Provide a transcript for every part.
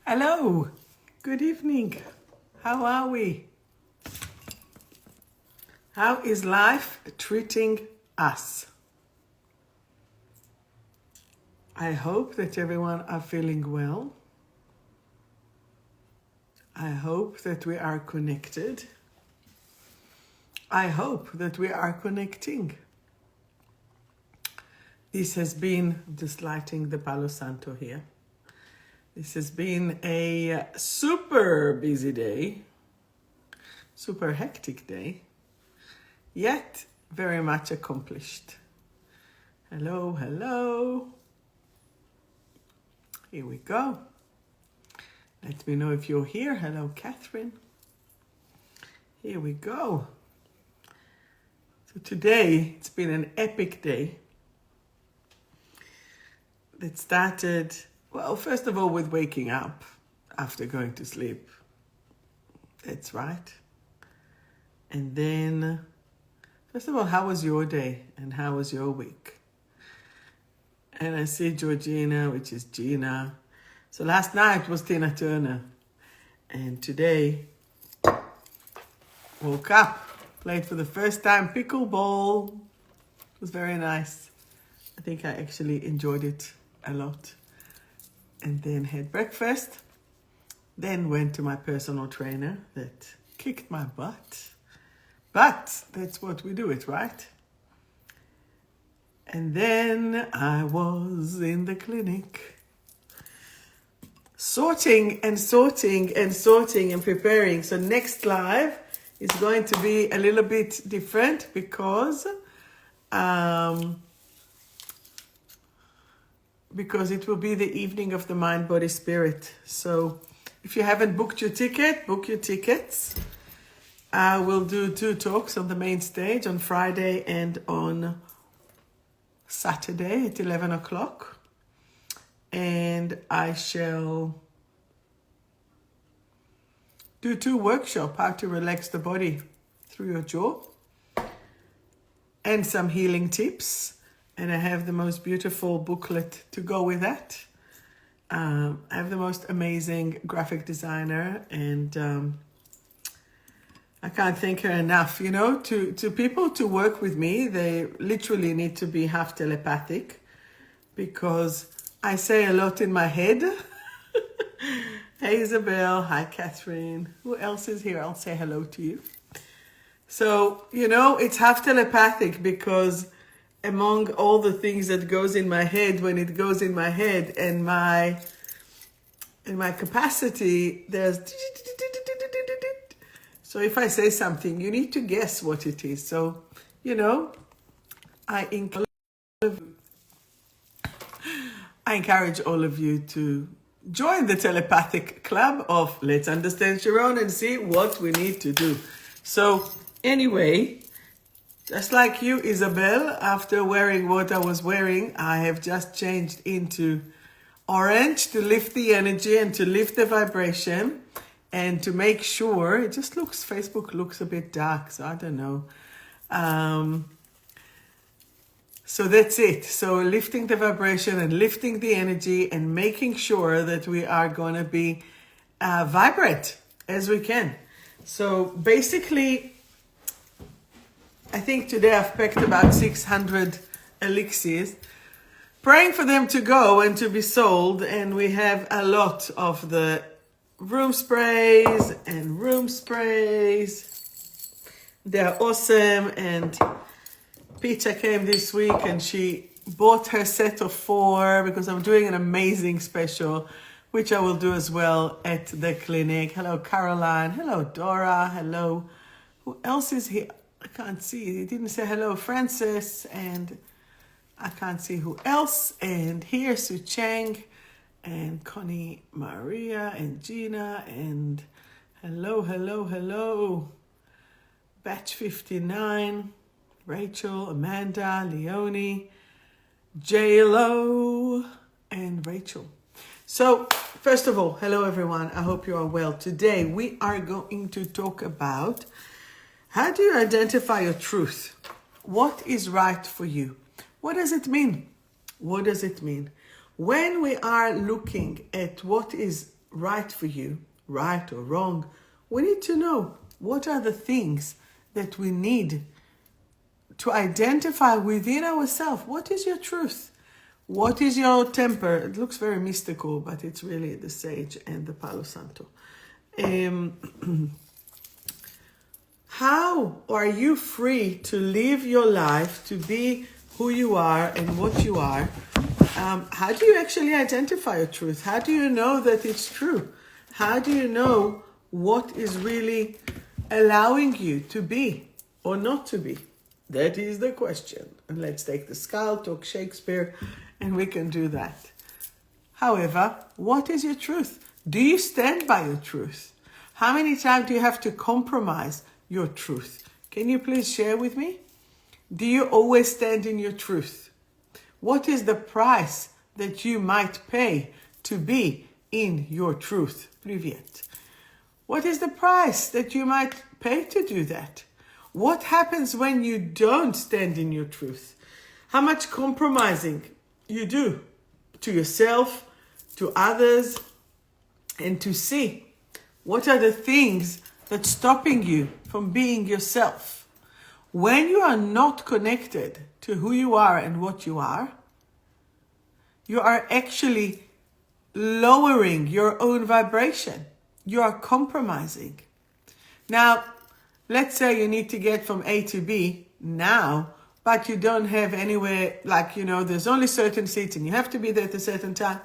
Hello, good evening. How are we? How is life treating us? I hope that everyone are feeling well. I hope that we are connected. I hope that we are connecting. This has been, just lighting the Palo Santo here. This has been a super busy day, super hectic day, yet very much accomplished. Hello, hello. Here we go. Let me know if you're here. Hello, Catherine. Here we go. So today, it's been an epic day. It started, well, first of all, with waking up after going to sleep. That's right. And then, first of all, how was your day and how was your week? And I see Georgina, which is Gina. So last night was Tina Turner. And today, woke up, played for the first time pickleball. It was very nice. I think I actually enjoyed it a lot. And then had breakfast. Then went to my personal trainer that kicked my butt. But that's what we do it, right? And then I was in the clinic. Sorting and preparing. So next live is going to be a little bit different because it will be the evening of the Mind, Body, Spirit. So if you haven't booked your ticket, book your tickets. We'll do 2 talks on the main stage on Friday and on Saturday at 11 o'clock. And I shall do 2 workshops, how to relax the body through your jaw, and some healing tips. And I have the most beautiful booklet to go with that. I have the most amazing graphic designer, and I can't thank her enough. You know, to people to work with me, they literally need to be half telepathic because I say a lot in my head. Hey, Isabel. Hi, Catherine. Who else is here? I'll say hello to you. So, you know, it's half telepathic because among all the things that goes in my head, when it goes in my head and my capacity, there's... So if I say something, you need to guess what it is. So, you know, I encourage all of you to join the telepathic club of Let's Understand Sharon and see what we need to do. So anyway, just like you, Isabel, after wearing what I was wearing, I have just changed into orange to lift the energy and to lift the vibration and to make sure, it just looks, Facebook looks a bit dark, so I don't know. So that's it. So lifting the vibration and lifting the energy and making sure that we are going to be vibrant as we can. So basically, I think today I've packed about 600 elixirs, praying for them to go and to be sold. And we have a lot of the room sprays. They're awesome. And Peter came this week and she bought her set of 4 because I'm doing an amazing special, which I will do as well at the clinic. Hello, Caroline. Hello, Dora. Hello. Who else is here? I can't see. He didn't say hello, Francis. And I can't see who else. And here, Su Cheng and Connie Maria and Gina. And hello. Batch 59. Rachel, Amanda, Leonie, J-Lo, and Rachel. So, first of all, hello everyone. I hope you are well. Today, we are going to talk about how do you identify your truth? What is right for you? What does it mean? When we are looking at what is right for you, right or wrong, we need to know what are the things that we need to identify within ourselves. What is your truth? What is your temper? It looks very mystical, but it's really the sage and the Palo Santo. How are you free to live your life, to be who you are and what you are? How do you actually identify your truth? How do you know that it's true? How do you know what is really allowing you to be or not to be? That is the question. And let's take the skull, talk Shakespeare, and we can do that. However, what is your truth? Do you stand by your truth? How many times do you have to compromise your truth? Can you please share with me? Do you always stand in your truth? What is the price that you might pay to be in your truth? Привет. What is the price that you might pay to do that? What happens when you don't stand in your truth? How much compromising you do to yourself, to others, and to see what are the things that's stopping you from being yourself. When you are not connected to who you are and what you are actually lowering your own vibration. You are compromising. Now, let's say you need to get from A to B now, but you don't have anywhere, there's only certain seats and you have to be there at a certain time.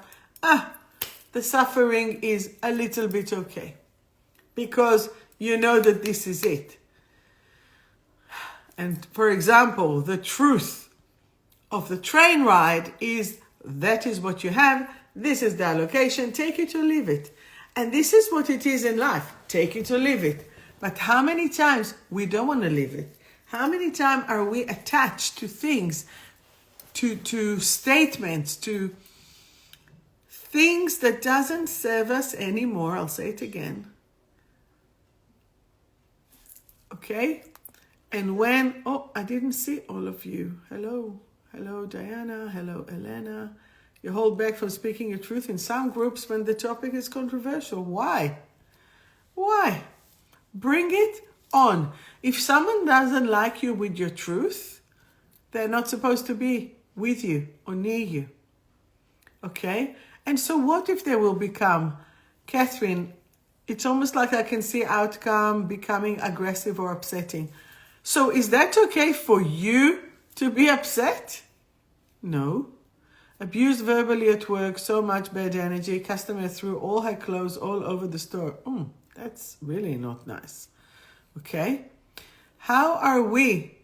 The suffering is a little bit okay because you know that this is it. And for example, the truth of the train ride is that is what you have. This is the allocation. Take it or leave it. And this is what it is in life. Take it or leave it. But how many times we don't want to leave it? How many times are we attached to things, to statements, to things that doesn't serve us anymore? I'll say it again. Okay? And when, I didn't see all of you. Hello, Diana. Hello, Elena. You hold back from speaking your truth in some groups when the topic is controversial. Why? Bring it on. If someone doesn't like you with your truth, they're not supposed to be with you or near you. Okay? And so what if they will become, Catherine, it's almost like I can see outcome becoming aggressive or upsetting. So is that okay for you to be upset? No. Abused verbally at work, so much bad energy, customer threw all her clothes all over the store. That's really not nice. Okay? How are we?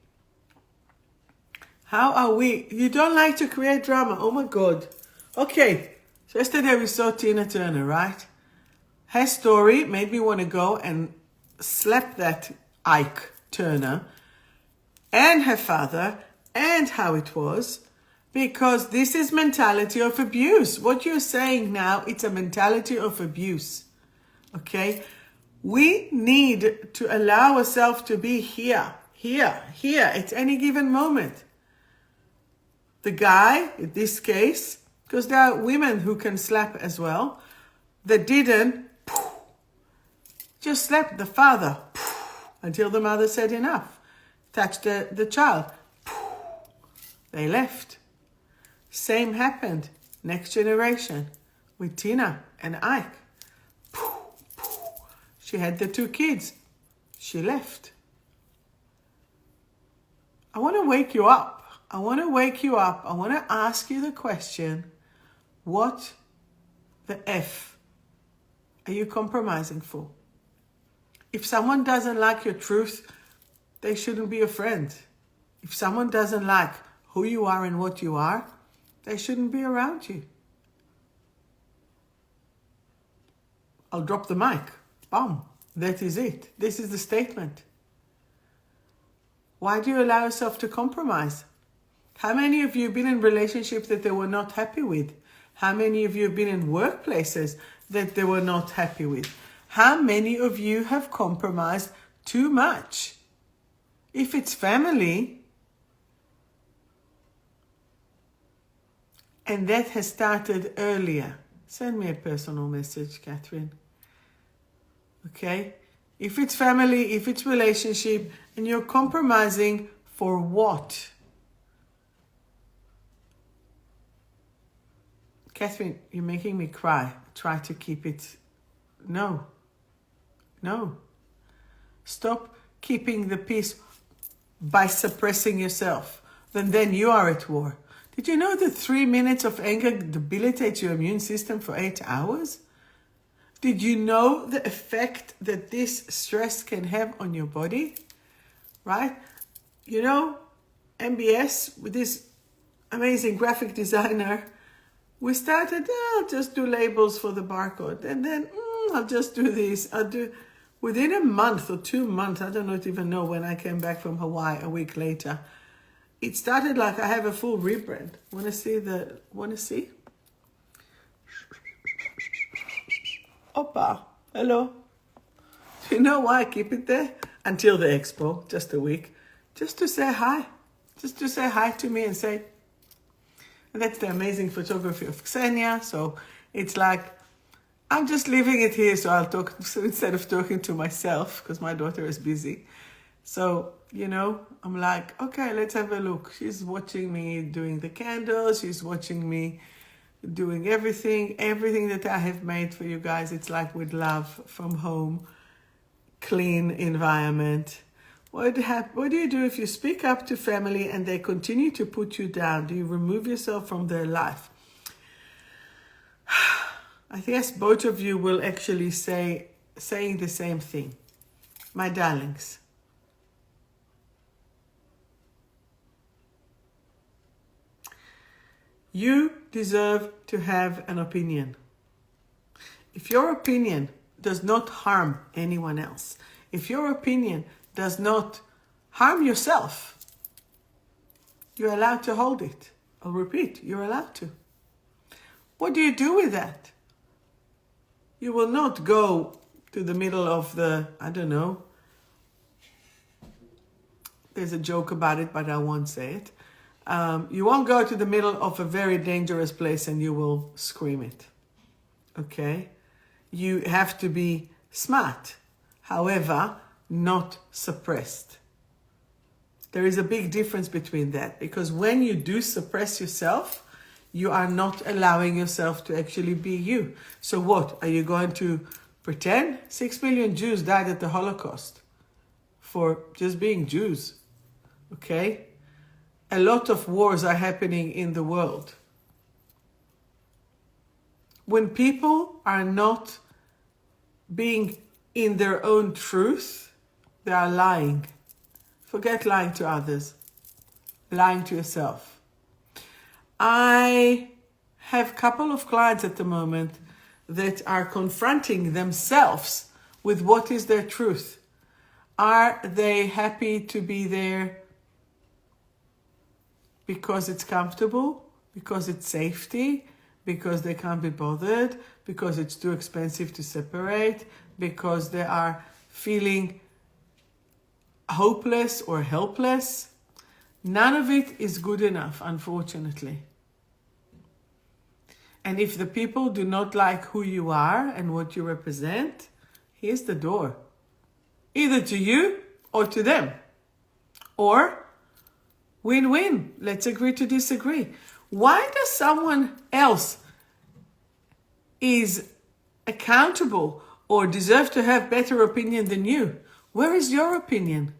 You don't like to create drama. Oh my God. Okay. So yesterday we saw Tina Turner, right? Her story made me want to go and slap that Ike Turner and her father and how it was, because this is mentality of abuse. What you're saying now, it's a mentality of abuse. Okay? We need to allow ourselves to be here, at any given moment. The guy, in this case, because there are women who can slap as well, that didn't, just slapped the father until the mother said enough. Touched the child. They left. Same happened. Next generation with Tina and Ike. She had the 2 kids. She left. I want to wake you up. I want to ask you the question, what the F are you compromising for? If someone doesn't like your truth, they shouldn't be a friend. If someone doesn't like who you are and what you are, they shouldn't be around you. I'll drop the mic. Bam. That is it. This is the statement. Why do you allow yourself to compromise? How many of you have been in relationships that they were not happy with? How many of you have been in workplaces that they were not happy with? How many of you have compromised too much? If it's family, and that has started earlier. Send me a personal message, Catherine. Okay? If it's family, if it's relationship, and you're compromising for what? Catherine, you're making me cry. Try to keep it. No. No. Stop keeping the peace by suppressing yourself. Then you are at war. Did you know that 3 minutes of anger debilitates your immune system for 8 hours? Did you know the effect that this stress can have on your body? Right? You know, MBS, with this amazing graphic designer, we started, I'll just do labels for the barcode. And then, I'll just do this. Within a month or 2 months, I don't even know when I came back from Hawaii a week later, it started like I have a full rebrand. Want to see? Opa, hello. Do you know why I keep it there? Until the expo, just a week. Just to say hi. Just to say hi to me and say, and that's the amazing photography of Ksenia. So it's like, I'm just leaving it here so I'll talk, so instead of talking to myself, because my daughter is busy. So, I'm like, okay, let's have a look. She's watching me doing the candles. She's watching me doing everything that I have made for you guys. It's like with love, from home, clean environment. What do you do if you speak up to family and they continue to put you down? Do you remove yourself from their life? I guess both of you will actually saying the same thing. My darlings, you deserve to have an opinion. If your opinion does not harm anyone else, if your opinion does not harm yourself, you're allowed to hold it. I'll repeat, you're allowed to. What do you do with that? You will not go to the middle of the, I don't know. There's a joke about it, but I won't say it. You won't go to the middle of a very dangerous place and you will scream it. Okay? You have to be smart. However, not suppressed. There is a big difference between that, because when you do suppress yourself, you are not allowing yourself to actually be you. So what? Are you going to pretend? 6 million Jews died at the Holocaust for just being Jews. Okay? A lot of wars are happening in the world. When people are not being in their own truth, they are lying. Forget lying to others. Lying to yourself. I have a couple of clients at the moment that are confronting themselves with what is their truth. Are they happy to be there because it's comfortable, because it's safety, because they can't be bothered, because it's too expensive to separate, because they are feeling hopeless or helpless? None of it is good enough, unfortunately. And if the people do not like who you are and what you represent, here's the door. Either to you or to them. Or win-win. Let's agree to disagree. Why does someone else is accountable or deserve to have better opinion than you? Where is your opinion?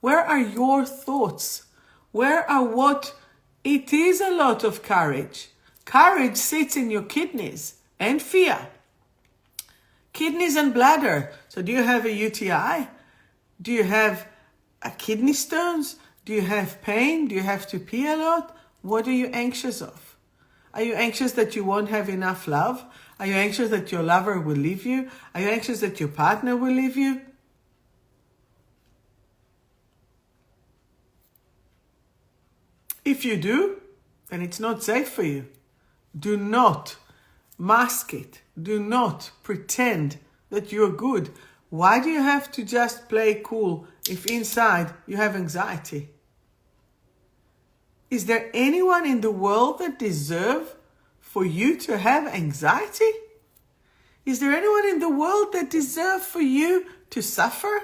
Where are your thoughts? Where are what? It is a lot of courage. Courage sits in your kidneys and fear. Kidneys and bladder. So do you have a UTI? Do you have kidney stones? Do you have pain? Do you have to pee a lot? What are you anxious of? Are you anxious that you won't have enough love? Are you anxious that your lover will leave you? Are you anxious that your partner will leave you? If you do, then it's not safe for you. Do not mask it. Do not pretend that you're good. Why do you have to just play cool if inside you have anxiety? Is there anyone in the world that deserves for you to have anxiety? Is there anyone in the world that deserves for you to suffer?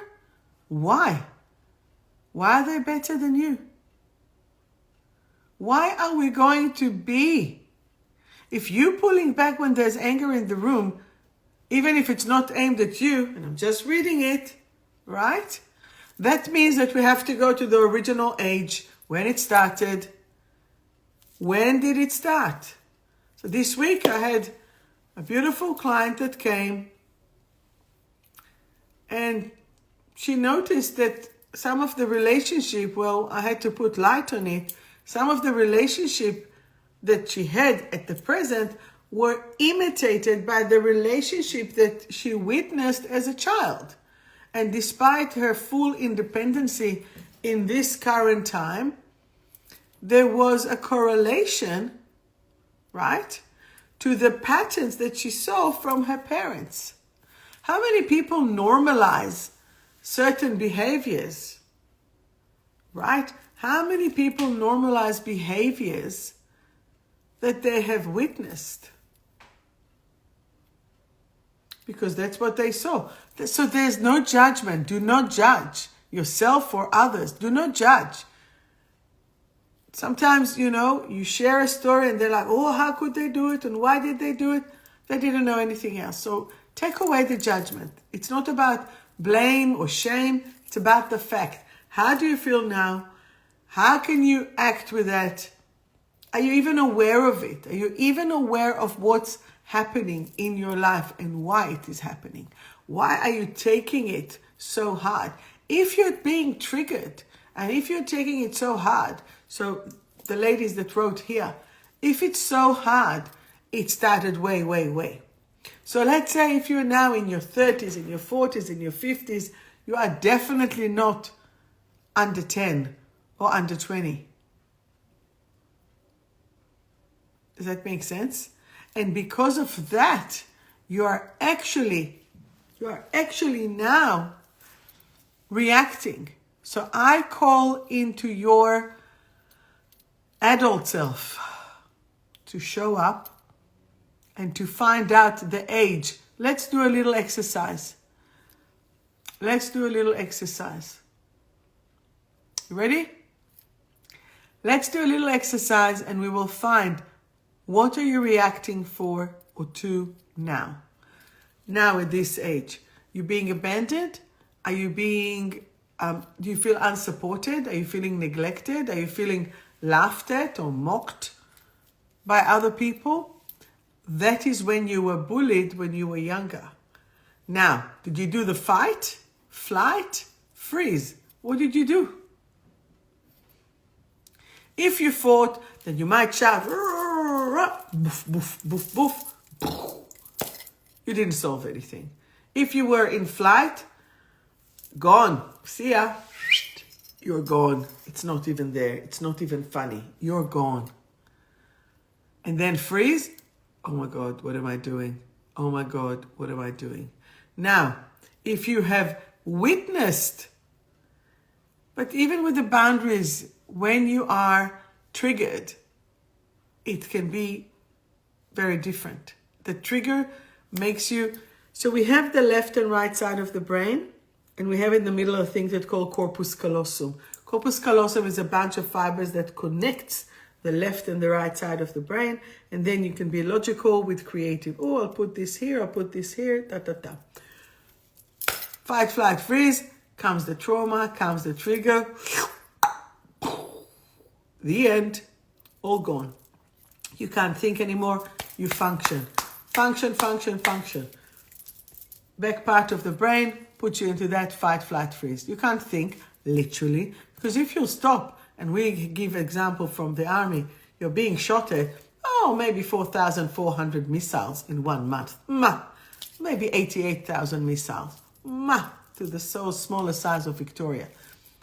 Why? Why are they better than you? Why are we going to be? If you're pulling back when there's anger in the room, even if it's not aimed at you, and I'm just reading it, right? That means that we have to go to the original age, when it started. When did it start? So this week I had a beautiful client that came, and she noticed that some of the relationship, well, I had to put light on it, some of the relationship that she had at the present were imitated by the relationship that she witnessed as a child. And despite her full independency in this current time, there was a correlation, right, to the patterns that she saw from her parents. How many people normalize certain behaviors, right? How many people normalize behaviors that they have witnessed? Because that's what they saw. So there's no judgment. Do not judge yourself or others. Do not judge. Sometimes, you share a story and they're like, oh, how could they do it? And why did they do it? They didn't know anything else. So take away the judgment. It's not about blame or shame. It's about the fact. How do you feel now? How can you act with that? Are you even aware of it? Are you even aware of what's happening in your life and why it is happening? Why are you taking it so hard? If you're being triggered and if you're taking it so hard, so the ladies that wrote here, if it's so hard, it started way, way, way. So let's say if you're now in your 30s, in your 40s, in your 50s, you are definitely not under 10 or under 20. Does that make sense? And because of that, you are actually now reacting. So I call into your adult self to show up and to find out the age. Let's do a little exercise. Let's do a little exercise. You ready? Let's do a little exercise and we will find what are you reacting for or to now. Now at this age. You being abandoned? Are you being, do you feel unsupported? Are you feeling neglected? Are you feeling laughed at or mocked by other people? That is when you were bullied when you were younger. Now, did you do the fight, flight, freeze? What did you do? If you fought, then you might shout, boof, boof, boof, boof. You didn't solve anything. If you were in flight, gone. See ya. You're gone. It's not even there. It's not even funny. You're gone. And then freeze. Oh my God, what am I doing? Oh my God, what am I doing? Now, if you have witnessed, but even with the boundaries, when you are triggered, it can be very different. The trigger makes you, so we have the left and right side of the brain, and we have in the middle a thing that's called corpus callosum. Corpus callosum is a bunch of fibers that connects the left and the right side of the brain, and then you can be logical with creative. Oh, I'll put this here, I'll put this here, da, da, da. Fight, flight, freeze, comes the trauma, comes the trigger. The end, all gone. You can't think anymore, you function. Function, function, function. Back part of the brain puts you into that fight, flight, freeze. You can't think, literally, because if you stop, and we give example from the army, you're being shot at, maybe 4,400 missiles in 1 month. Maybe 88,000 missiles. To the so smaller size of Victoria.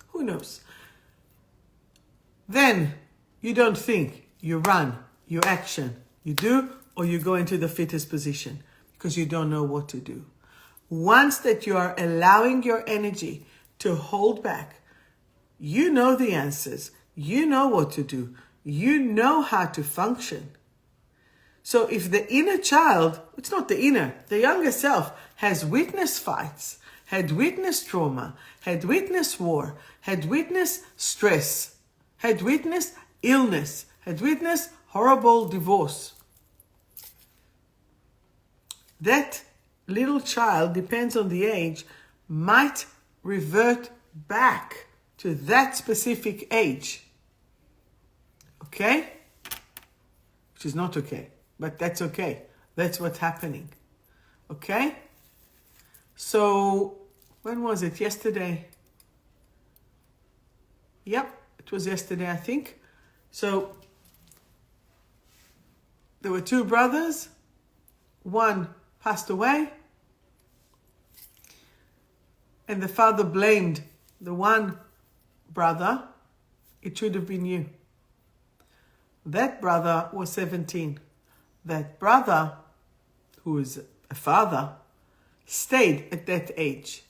Who knows? Then you don't think, you run, you action, you do, or you go into the fittest position because you don't know what to do. Once that you are allowing your energy to hold back, you know the answers, you know what to do, you know how to function. So if the inner child, it's not the inner, the younger self has witnessed fights, had witnessed trauma, had witnessed war, had witnessed stress, had witnessed illness, had witnessed horrible divorce, that little child, depends on the age, might revert back to that specific age. Okay? Which is not okay, but that's okay. That's what's happening. Okay? So, when was it? Yesterday? Yep, it was yesterday, I think. So, there were two brothers. One passed away. And the father blamed the one brother. It should have been you. That brother was 17. That brother, who is a father, stayed at that age.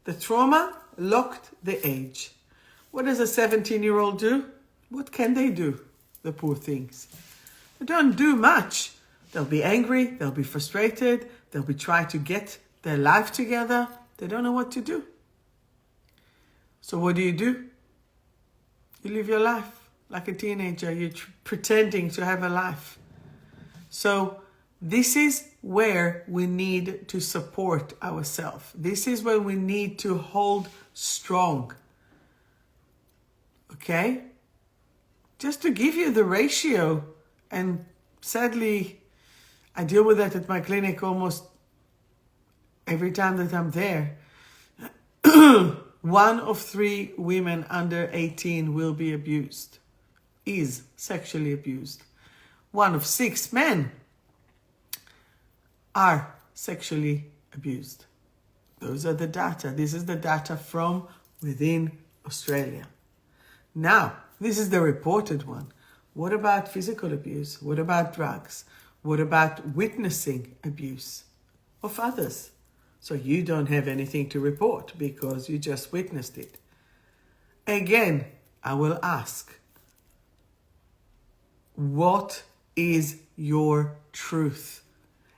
The trauma locked the age. What does a 17-year-old do? What can they do, the poor things? They don't do much. They'll be angry, they'll be frustrated, they'll be trying to get their life together. They don't know what to do. So what do? You live your life like a teenager. You're pretending to have a life. So this is where we need to support ourselves. This is where we need to hold strong. Okay? Just to give you the ratio, and sadly, I deal with that at my clinic almost every time that I'm there. 1 of 3 women under 18 will be abused, is sexually abused. 1 of 6 men are sexually abused. Those are the data. This is the data from within Australia. Now, this is the reported one. What about physical abuse? What about drugs? What about witnessing abuse of others? So you don't have anything to report because you just witnessed it. Again, I will ask, what is your truth?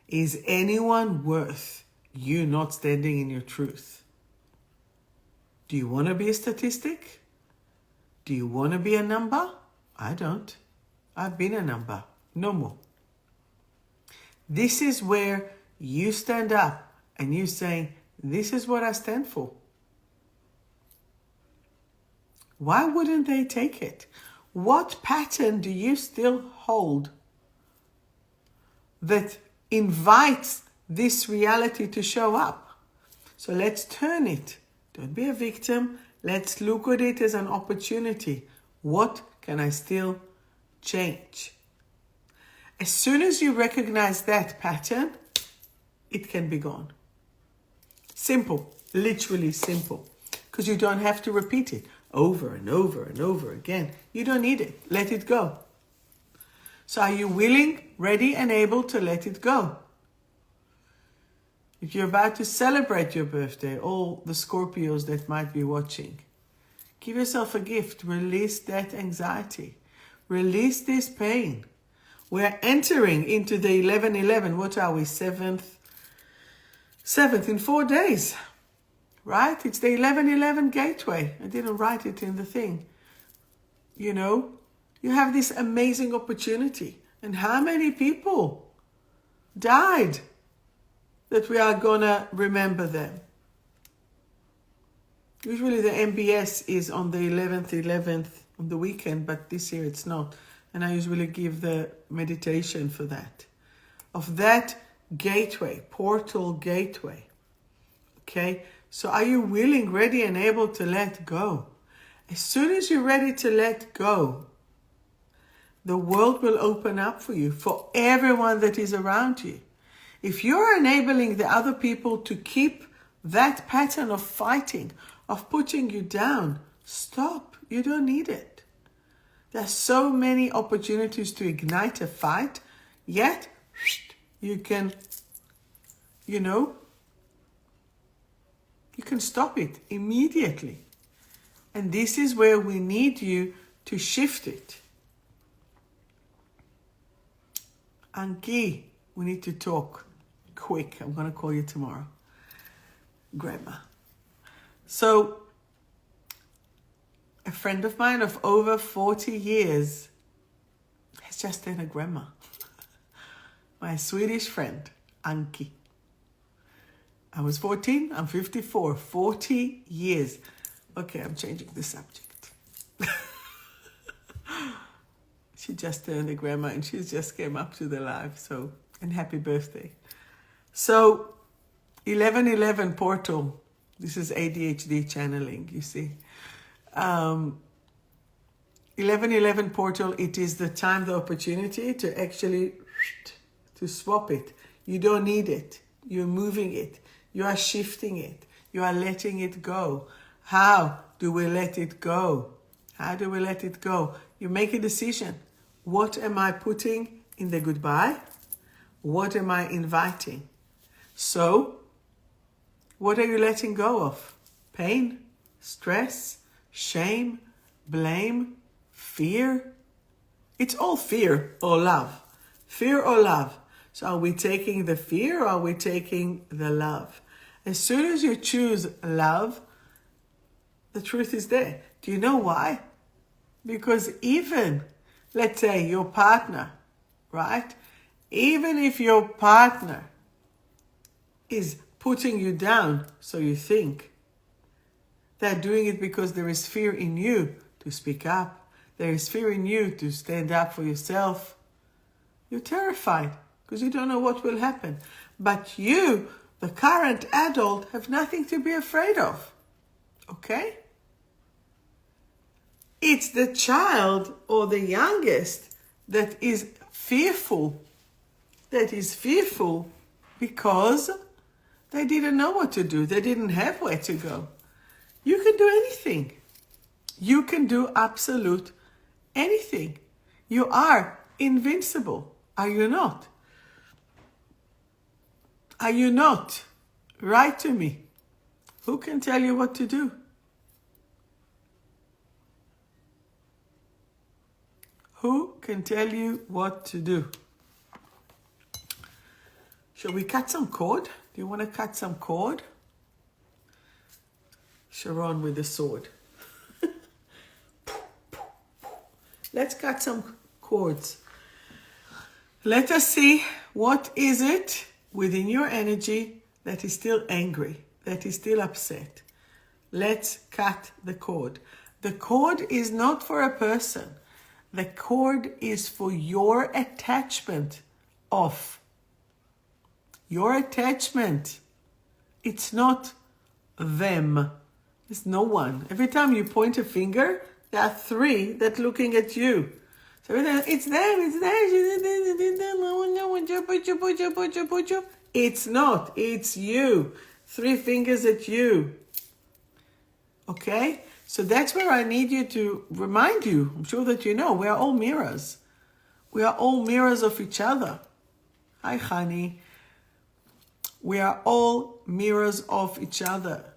Is anyone worth you not standing in your truth? Do you want to be a statistic? Do you want to be a number? I don't. I've been a number. No more. This is where you stand up and you say, this is what I stand for. Why wouldn't they take it? What pattern do you still hold that invites this reality to show up? So let's turn it. Don't be a victim. Let's look at it as an opportunity. What can I still change? As soon as you recognize that pattern, it can be gone. Simple, literally simple, because you don't have to repeat it over and over and over again. You don't need it. Let it go. So are you willing, ready, and able to let it go? If you're about to celebrate your birthday, all the Scorpios that might be watching, give yourself a gift. Release that anxiety. Release this pain. We're entering into the 11/11. What are we? Seventh in 4 days, right? It's the 11/11 gateway. I didn't write it in the thing. You know, you have this amazing opportunity. And how many people died that we are going to remember them? Usually the MBS is on the 11th on the weekend, but this year it's not. And I usually give the meditation for that. Of that gateway, portal gateway. Okay? So are you willing, ready, and able to let go? As soon as you're ready to let go, the world will open up for you, for everyone that is around you. If you're enabling the other people to keep that pattern of fighting, of putting you down, stop. You don't need it. There's so many opportunities to ignite a fight, yet you can, you can stop it immediately. And this is where we need you to shift it. Anki, we need to talk. Quick, I'm going to call you tomorrow. Grandma. So, a friend of mine of over 40 years has just turned a grandma. My Swedish friend, Anki. I was 14, I'm 54, 40 years. Okay, I'm changing the subject. She just turned a grandma and she just came up to the live, so, and happy birthday. So, 1111 portal. This is ADHD channeling, you see. 1111 portal, it is the time, the opportunity to actually to swap it. You don't need it. You're moving it. You are shifting it. You are letting it go. How do we let it go? How do we let it go? You make a decision. What am I putting in the goodbye? What am I inviting? So, what are you letting go of? Pain, stress, shame, blame, fear? It's all fear or love. Fear or love. So are we taking the fear or are we taking the love? As soon as you choose love, the truth is there. Do you know why? Because even, let's say, your partner, right? Even if your partner is putting you down, so you think, they're doing it because there is fear in you to speak up. There is fear in you to stand up for yourself. You're terrified because you don't know what will happen. But you, the current adult, have nothing to be afraid of. Okay? It's the child or the youngest that is fearful. That is fearful because they didn't know what to do. They didn't have where to go. You can do anything. You can do absolute anything. You are invincible. Are you not? Are you not? Write to me. Who can tell you what to do? Who can tell you what to do? Shall we cut some cord? Do you want to cut some cord? Sharon with the sword. Let's cut some cords. Let us see what is it within your energy that is still angry, that is still upset. Let's cut the cord. The cord is not for a person. The cord is for your attachment of. Your attachment. It's not them. There's no one. Every time you point a finger, there are three that are looking at you. So it's them, it's them. It's not. It's you. Three fingers at you. Okay? So that's where I need you to remind you. I'm sure that you know. We are all mirrors. We are all mirrors of each other. Hi, honey. We are all mirrors of each other.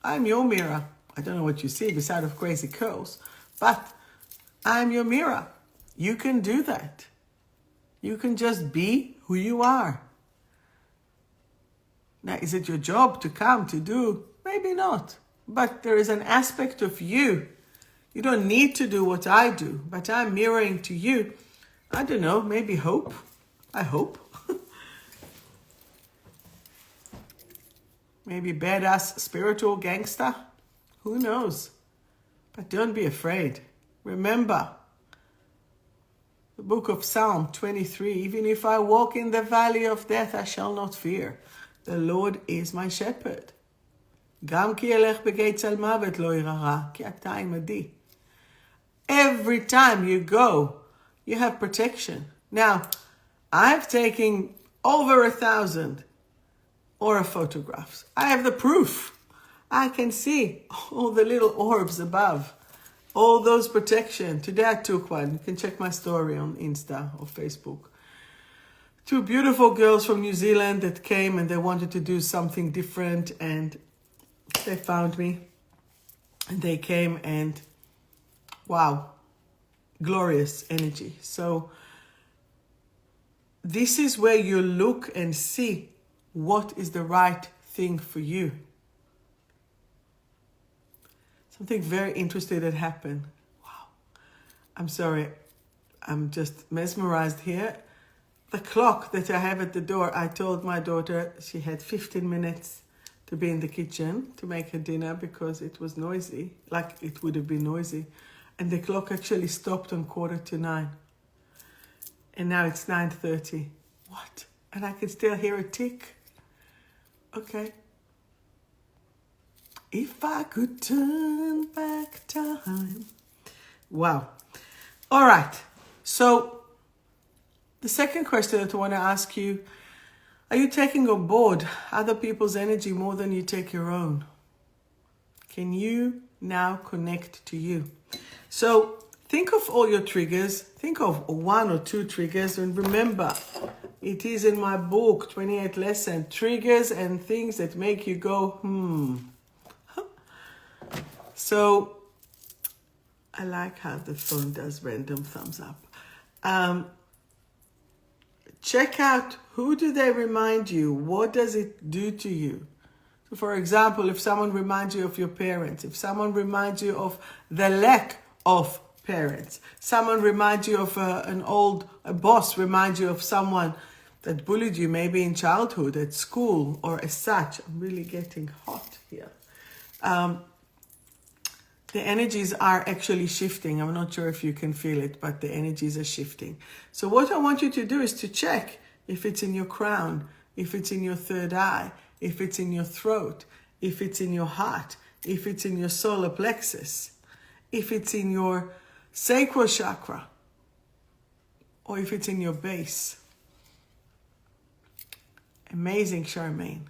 I'm your mirror. I don't know what you see beside of crazy curls, but I'm your mirror. You can do that. You can just be who you are. Now, is it your job to come to do? Maybe not. But there is an aspect of you. You don't need to do what I do, but I'm mirroring to you. I don't know, maybe hope. I hope. Maybe badass spiritual gangster. Who knows? But don't be afraid. Remember, the book of Psalm 23, even if I walk in the valley of death, I shall not fear. The Lord is my shepherd. גם כי אלך בגיא צל מוות לא ירא, כי אתה עמדי. Every time you go, you have protection. Now, I've taken over 1,000 aura photographs. I have the proof. I can see all the little orbs above. All those protection. Today I took one. You can check my story on Insta or Facebook. Two beautiful girls from New Zealand that came and they wanted to do something different and they found me. And they came and wow, glorious energy. So this is where you look and see what is the right thing for you. Something very interesting that happened. Wow. I'm sorry. I'm just mesmerized here. The clock that I have at the door, I told my daughter she had 15 minutes to be in the kitchen to make her dinner because it was noisy, like it would have been noisy. And the clock actually stopped on 9:15. And now it's 9:30. What? And I can still hear a tick. Okay. If I could turn back time. Wow. All right. So the second question that I want to ask you, are you taking on board other people's energy more than you take your own? Can you now connect to you? So think of all your triggers. Think of 1 or 2 triggers. And remember, it is in my book, 28 Lessons, triggers and things that make you go, So I like how the phone does random thumbs up. Check out, who do they remind you? What does it do to you? So for example, if someone reminds you of your parents, if someone reminds you of the lack of parents, someone reminds you of a boss reminds you of someone that bullied you, maybe in childhood, at school, or as such. I'm really getting hot here. The energies are actually shifting. I'm not sure if you can feel it, but the energies are shifting. So what I want you to do is to check if it's in your crown, if it's in your third eye, if it's in your throat, if it's in your heart, if it's in your solar plexus, if it's in your sacral chakra, or if it's in your base. Amazing, Charmaine.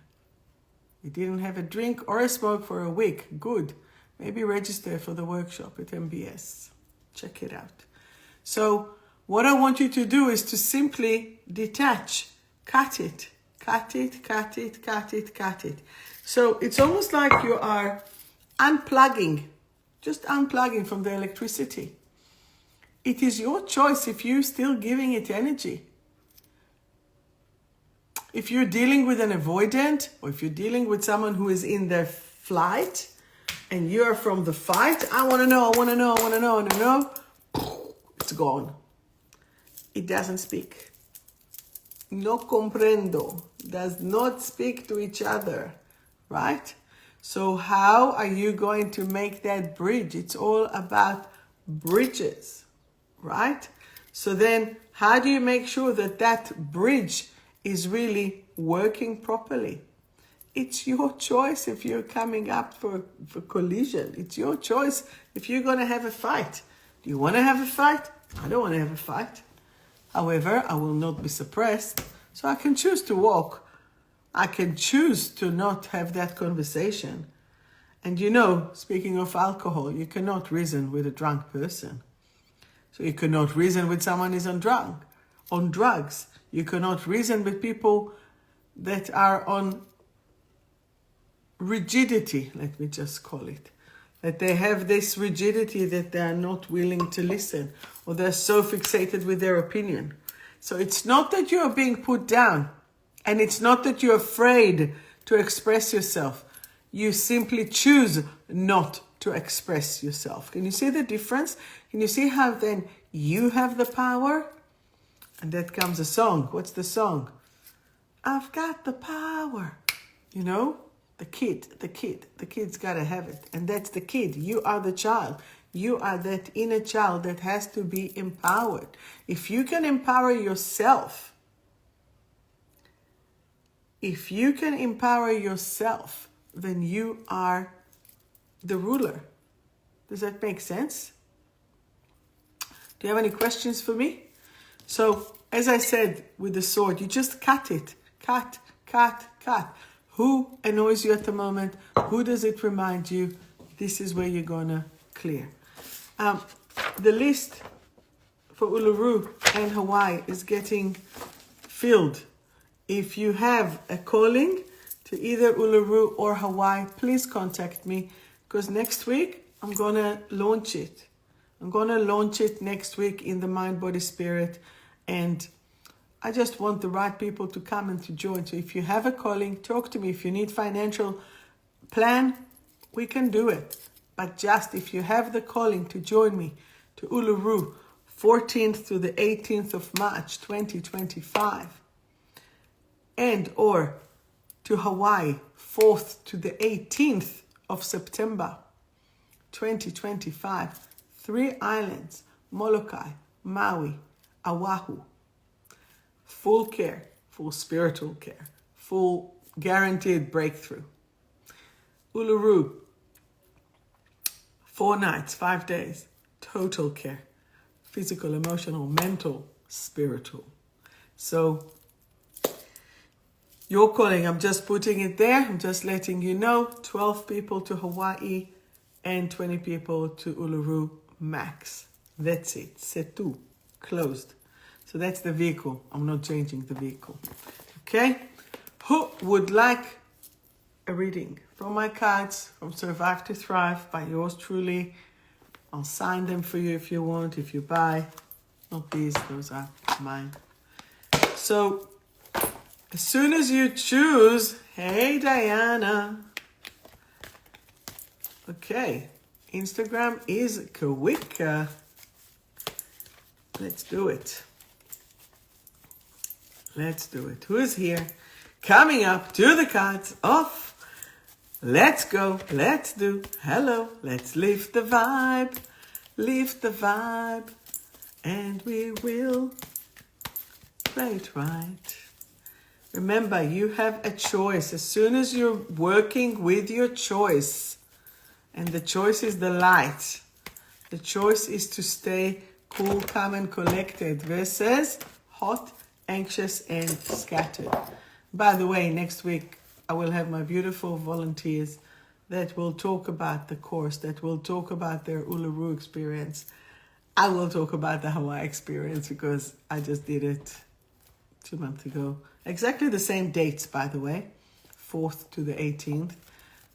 You didn't have a drink or a smoke for a week. Good. Maybe register for the workshop at MBS. Check it out. So what I want you to do is to simply detach, cut it. So it's almost like you are unplugging, just unplugging from the electricity. It is your choice if you're still giving it energy. If you're dealing with an avoidant, or if you're dealing with someone who is in their flight, and you're from the fight, I want to know, it's gone. It doesn't speak. No comprendo. Does not speak to each other, right? So how are you going to make that bridge? It's all about bridges, right? So then how do you make sure that that bridge is really working properly? It's your choice if you're coming up for collision. It's your choice if you're going to have a fight. Do you want to have a fight? I don't want to have a fight. However, I will not be suppressed. So I can choose to walk. I can choose to not have that conversation. And you know, speaking of alcohol, you cannot reason with a drunk person. So you cannot reason with someone who is on drugs. You cannot reason with people that are on rigidity, let me just call it. That they have this rigidity that they are not willing to listen, or they're so fixated with their opinion. So it's not that you are being put down, and it's not that you're afraid to express yourself. You simply choose not to express yourself. Can you see the difference? Can you see how then you have the power? And that comes a song. What's the song? I've got the power. You know? The kid's got to have it. And that's the kid. You are the child. You are that inner child that has to be empowered. If you can empower yourself, then you are the ruler. Does that make sense? Do you have any questions for me? So, as I said with the sword, you just cut it. Cut. Who annoys you at the moment? Who does it remind you? This is where you're going to clear. The list for Uluru and Hawaii is getting filled. If you have a calling to either Uluru or Hawaii, please contact me, because next week I'm going to launch it. I'm going to launch it next week in the Mind, Body, Spirit. And I just want the right people to come and to join. So if you have a calling, talk to me. If you need financial plan, we can do it. But just if you have the calling to join me to Uluru, 14th to the 18th of March, 2025, and or to Hawaii, 4th to the 18th of September, 2025, 3 islands, Molokai, Maui, Oahu. Full care, full spiritual care, full guaranteed breakthrough. Uluru, 4 nights, 5 days, total care, physical, emotional, mental, spiritual. So your calling, I'm just putting it there. I'm just letting you know, 12 people to Hawaii and 20 people to Uluru max. That's it. C'est tout. Closed. So that's the vehicle. I'm not changing the vehicle. Okay? Who would like a reading from my cards, from Survive to Thrive by yours truly? I'll sign them for you if you want, if you buy. Not these, those are mine. So, as soon as you choose, hey Diana. Okay, Instagram is quick. Let's do it. Let's do it. Who is here? Coming up to the cards off. Let's go. Let's do. Hello. Let's lift the vibe. Lift the vibe. And we will play it right. Remember, you have a choice. As soon as you're working with your choice, and the choice is the light, the choice is to stay cool, calm, and collected versus hot, anxious, and scattered. By the way, next week, I will have my beautiful volunteers that will talk about the course, that will talk about their Uluru experience. I will talk about the Hawaii experience because I just did it 2 months ago. Exactly the same dates, by the way, 4th to the 18th.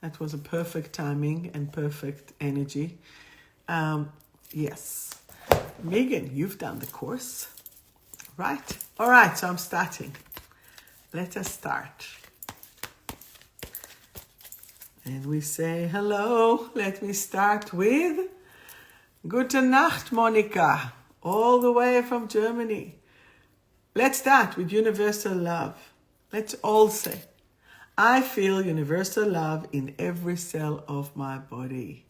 That was a perfect timing and perfect energy. Yes. Megan, you've done the course, right? All right, so I'm starting. Let us start. And we say hello. Let me start with Gute Nacht, Monica, all the way from Germany. Let's start with universal love. Let's all say, I feel universal love in every cell of my body.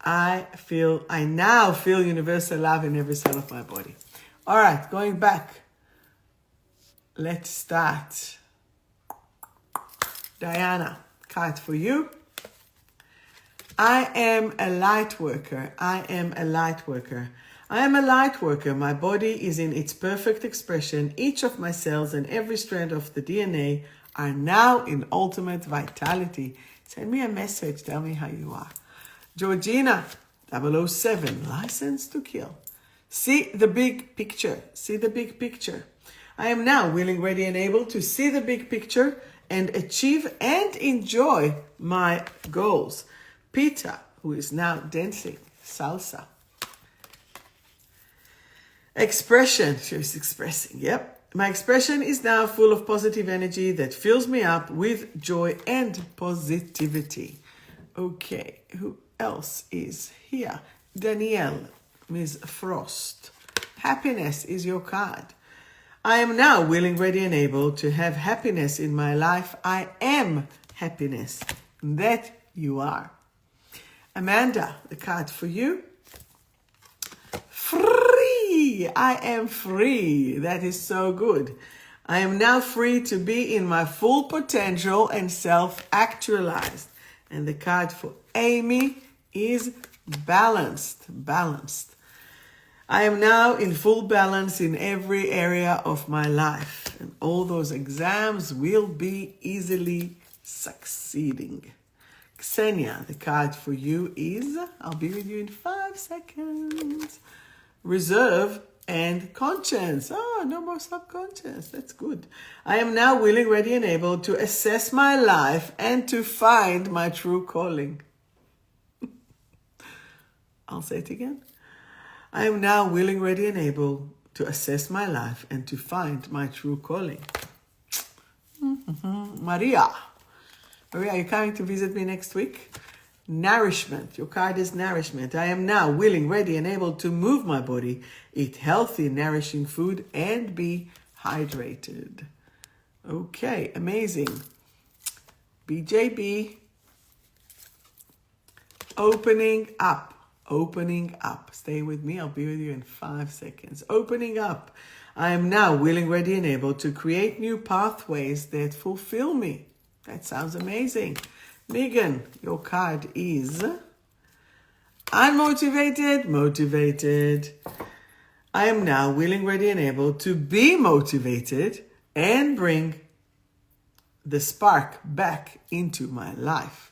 I now feel universal love in every cell of my body. All right, going back. Let's start. Diana, card for you. I am a light worker. I am a light worker. I am a light worker. My body is in its perfect expression. Each of my cells and every strand of the DNA are now in ultimate vitality. Send me a message. Tell me how you are. Georgina, 007, license to kill. See the big picture. See the big picture. I am now willing, ready, and able to see the big picture and achieve and enjoy my goals. Peter, who is now dancing salsa. Expression, she's expressing, yep. My expression is now full of positive energy that fills me up with joy and positivity. Okay, who else is here? Danielle, Ms. Frost. Happiness is your card. I am now willing, ready, and able to have happiness in my life. I am happiness. That you are. Amanda, the card for you. Free. I am free. That is so good. I am now free to be in my full potential and self-actualized. And the card for Amy is balanced. Balanced. I am now in full balance in every area of my life. And all those exams will be easily succeeding. Ksenia, the card for you is, I'll be with you in 5 seconds. Reserve and conscience. Oh, no more subconscious. That's good. I am now willing, ready, and able to assess my life and to find my true calling. I'll say it again. I am now willing, ready, and able to assess my life and to find my true calling. Maria, you're coming to visit me next week? Nourishment. Your card is nourishment. I am now willing, ready, and able to move my body, eat healthy, nourishing food, and be hydrated. Okay, amazing. BJB. Opening up. Opening up. Stay with me. I'll be with you in 5 seconds. Opening up. I am now willing, ready, and able to create new pathways that fulfill me. That sounds amazing. Megan, your card is unmotivated, motivated. I am now willing, ready, and able to be motivated and bring the spark back into my life.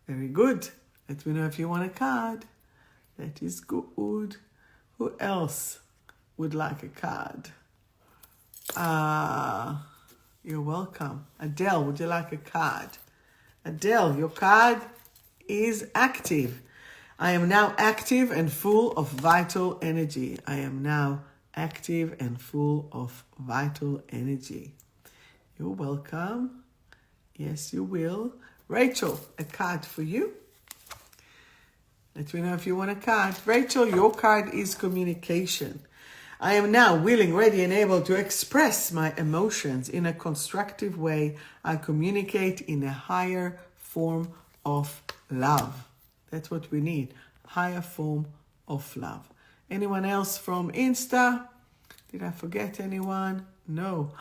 Very good. Let me know if you want a card. That is good. Who else would like a card? You're welcome. Adele, would you like a card? Adele, your card is active. I am now active and full of vital energy. I am now active and full of vital energy. You're welcome. Yes, you will. Rachel, a card for you. Let me know if you want a card. Rachel, your card is communication. I am now willing, ready, and able to express my emotions in a constructive way. I communicate in a higher form of love. That's what we need. Higher form of love. Anyone else from Insta? Did I forget anyone? No.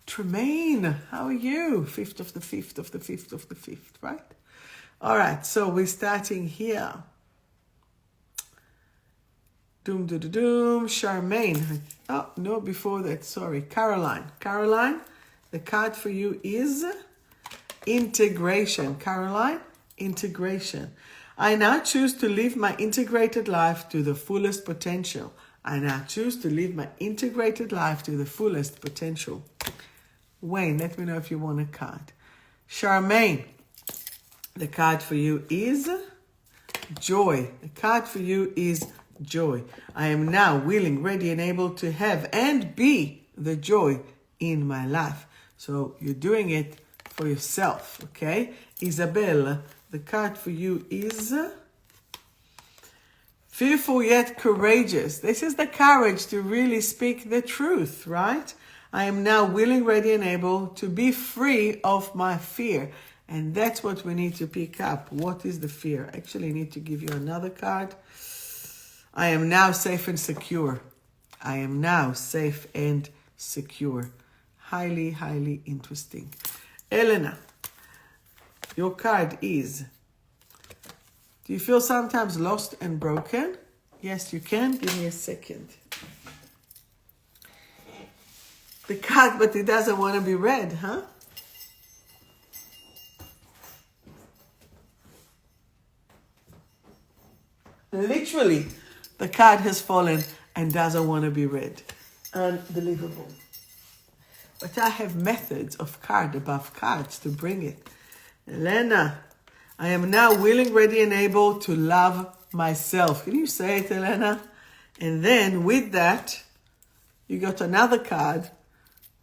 Tremaine, how are you? 5th of the 5th of the 5th of the 5th, right? All right, so we're starting here. Doom, doom, doom, doom. Charmaine. Oh, no, before that, sorry. Caroline. Caroline, the card for you is integration. Caroline, integration. I now choose to live my integrated life to the fullest potential. I now choose to live my integrated life to the fullest potential. Wayne, let me know if you want a card. Charmaine, the card for you is joy. The card for you is joy. I am now willing, ready, and able to have and be the joy in my life. So you're doing it for yourself, okay? Isabella, the card for you is fearful yet courageous. This is the courage to really speak the truth, right? I am now willing, ready, and able to be free of my fear. And that's what we need to pick up. What is the fear? Actually, I need to give you another card. I am now safe and secure. I am now safe and secure. Highly, highly interesting. Elena, your card is, do you feel sometimes lost and broken? Yes, you can. Give me a second. The card, but it doesn't want to be read, huh? Literally, the card has fallen and doesn't want to be read. Unbelievable. But I have methods of card above cards to bring it. Elena, I am now willing, ready, and able to love myself. Can you say it, Elena? And then with that, you got another card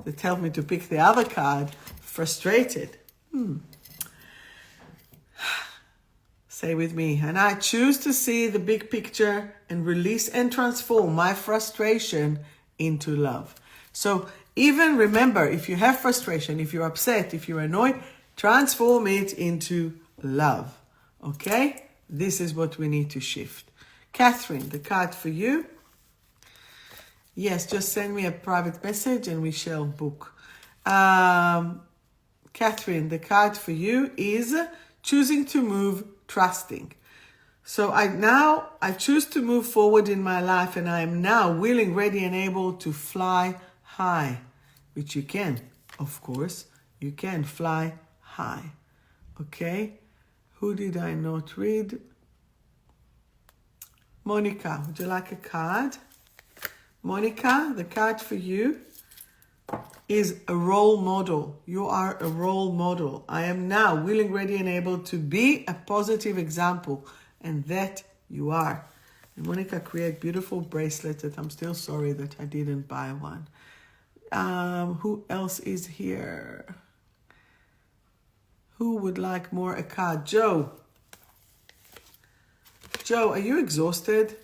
that helped me to pick the other card, frustrated. Say with me. And I choose to see the big picture and release and transform my frustration into love. So even remember, if you have frustration, if you're upset, if you're annoyed, transform it into love. Okay? This is what we need to shift. Catherine, the card for you. Yes, just send me a private message and we shall book. Catherine, the card for you is choosing to move, trusting. So I choose to move forward in my life, and I am now willing, ready, and able to fly high, which you can, of course. You can fly high. Okay? Who did I not read? Monica, would you like a card? Monica, the card for you is a role model. You are a role model. I am now willing, ready, and able to be a positive example. And that you are. And Monica create beautiful bracelets that I'm still sorry that I didn't buy one. Who else is here? Who would like more a card? Joe. Joe, are you exhausted?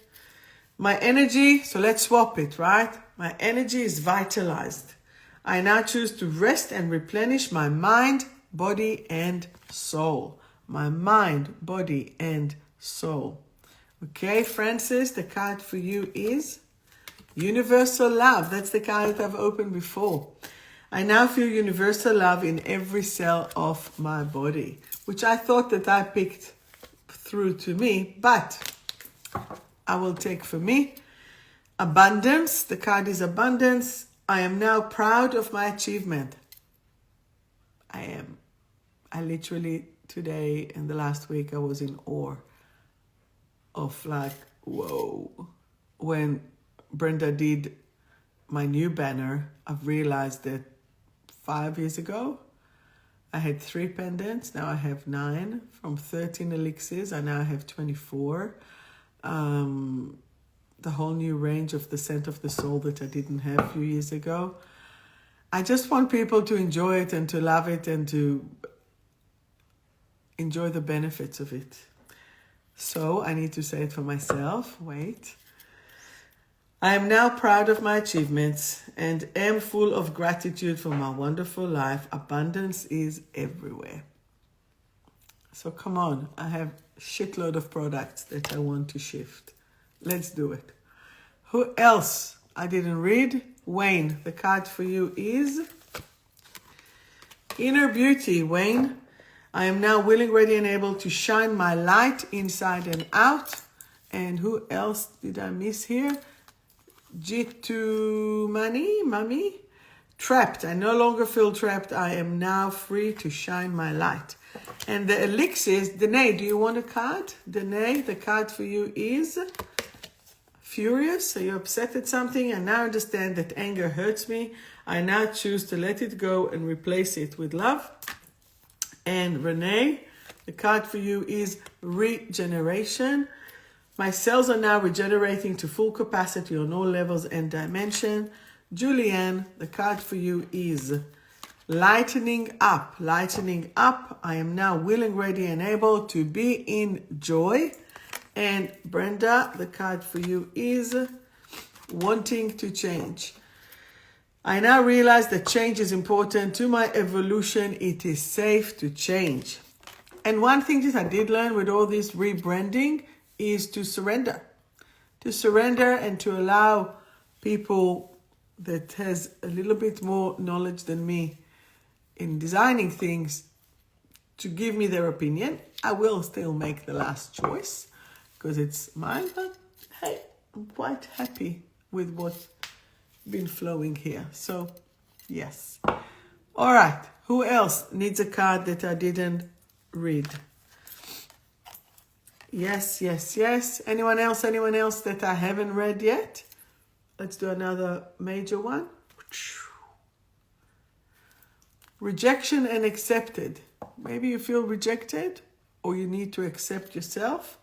My energy, so let's swap it, right? My energy is vitalized. I now choose to rest and replenish my mind, body, and soul. My mind, body, and soul. Okay, Francis, the card for you is Universal Love. That's the card that I've opened before. I now feel universal love in every cell of my body, which I thought that I picked through to me, but I will take for me. Abundance, the card is abundance. I am now proud of my achievement. I am. I literally, today and the last week, I was in awe of like, whoa. When Brenda did my new banner, I've realized that 5 years ago, I had 3 pendants. Now I have 9. From 13 elixirs, I now have 24. The whole new range of the scent of the soul that I didn't have a few years ago. I just want people to enjoy it and to love it and to enjoy the benefits of it. So I need to say it for myself. Wait. I am now proud of my achievements and am full of gratitude for my wonderful life. Abundance is everywhere. So come on, I have a shitload of products that I want to shift. Let's do it. Who else I didn't read? Wayne, the card for you is Inner Beauty. Wayne, I am now willing, ready, and able to shine my light inside and out. And who else did I miss here? Jitu Mami, trapped. I no longer feel trapped. I am now free to shine my light. And the elixirs, Danae, do you want a card? Danae, the card for you is Furious. Are you upset at something? I now understand that anger hurts me. I now choose to let it go and replace it with love. And Renee, the card for you is Regeneration. My cells are now regenerating to full capacity on all levels and dimension. Julianne, the card for you is Lightening Up. Lightening Up. I am now willing, ready, and able to be in joy. And Brenda, the card for you is Wanting to Change. I now realize that change is important to my evolution. It is safe to change. And one thing that I did learn with all this rebranding is to surrender. To surrender and to allow people that has a little bit more knowledge than me in designing things to give me their opinion. I will still make the last choice because it's mine, but hey, I'm quite happy with what's been flowing here. So, yes. All right. Who else needs a card that I didn't read? Yes, yes, yes. Anyone else that I haven't read yet? Let's do another major one. Rejection and accepted. Maybe you feel rejected or you need to accept yourself.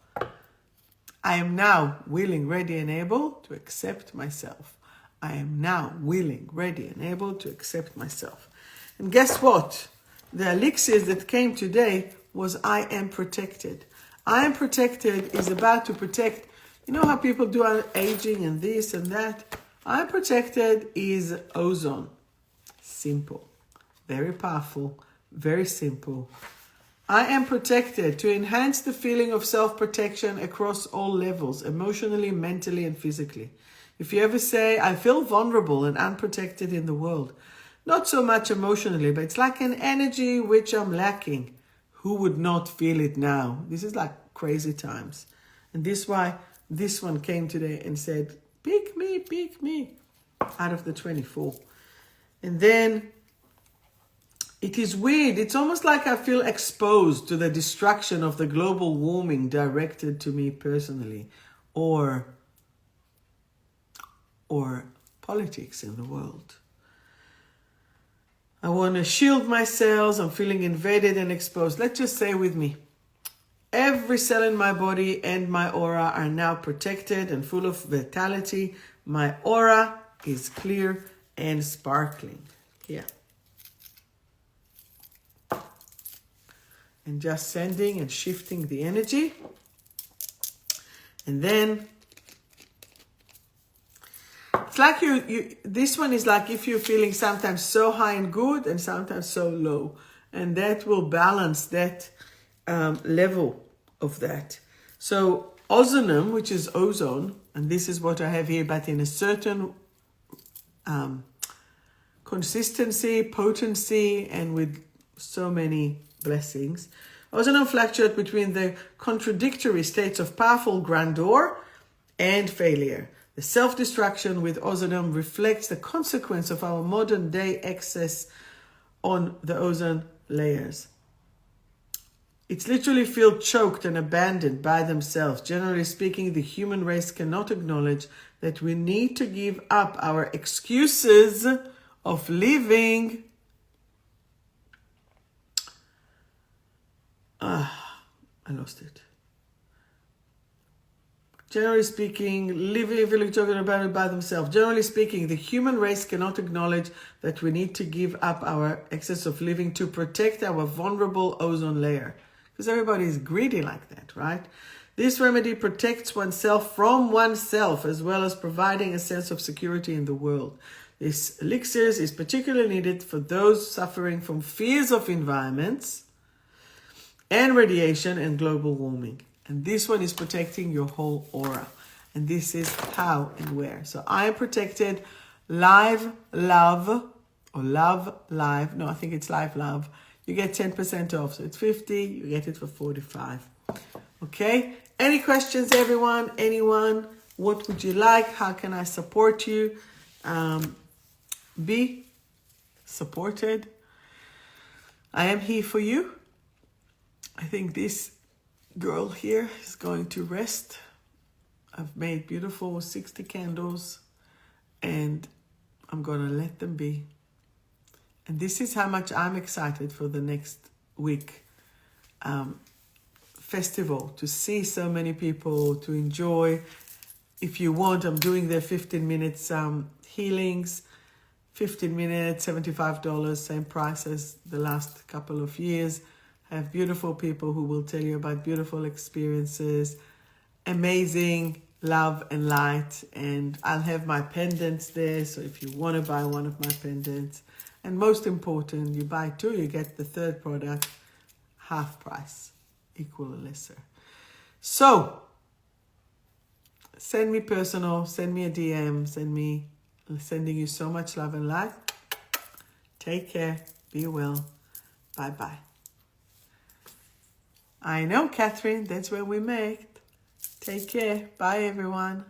I am now willing, ready, and able to accept myself. I am now willing, ready, and able to accept myself. And guess what? The elixirs that came today was I am protected. I am protected is about to protect. You know how people do aging and this and that? I am protected is ozone. Simple. Very powerful. Very simple. I am protected to enhance the feeling of self-protection across all levels, emotionally, mentally, and physically. If you ever say, I feel vulnerable and unprotected in the world, not so much emotionally, but it's like an energy which I'm lacking. Who would not feel it now? This is like crazy times. And this is why this one came today and said, pick me, out of the 24. And then it is weird. It's almost like I feel exposed to the destruction of the global warming directed to me personally, or politics in the world. I want to shield my cells. I'm feeling invaded and exposed. Let's just say with me, every Every cell in my body and my aura are now protected and full of vitality. My aura is clear and sparkling. Yeah. And just sending and shifting the energy. And then it's like this one is like if you're feeling sometimes so high and good and sometimes so low. And that will balance that level of that. So ozonum, which is ozone, and this is what I have here, but in a certain consistency, potency, and with so many blessings. Ozonum fluctuates between the contradictory states of powerful grandeur and failure. The self-destruction with ozonum reflects the consequence of our modern day excess on the ozone layers. It's literally feel choked and abandoned by themselves. Generally speaking, the human race cannot acknowledge that we need to give up our excuses of living. I lost it. Generally speaking, living talking about it by themselves. Generally speaking, the human race cannot acknowledge that we need to give up our excess of living to protect our vulnerable ozone layer. Because everybody is greedy like that, right? This remedy protects oneself from oneself as well as providing a sense of security in the world. This elixir is particularly needed for those suffering from fears of environments and radiation and global warming. And this one is protecting your whole aura. And this is how and where. So I am protected live love or love live. No, I think it's live love. You get 10% off. So it's 50. You get it for 45. Okay. Any questions, everyone? Anyone? What would you like? How can I support you? Be supported. I am here for you. I think this girl here is going to rest. I've made beautiful 60 candles and I'm going to let them be. And this is how much I'm excited for the next week festival, to see so many people, to enjoy. If you want, I'm doing their 15 minutes healings, 15 minutes, $75, same price as the last couple of years. I have beautiful people who will tell you about beautiful experiences, amazing love and light. And I'll have my pendants there. So if you want to buy one of my pendants, and most important, you buy two, you get the third product, half price, equal or lesser. So send me personal, send me a DM, sending you so much love and light. Take care. Be well. Bye-bye. I know, Catherine. That's where we met. Take care. Bye, everyone.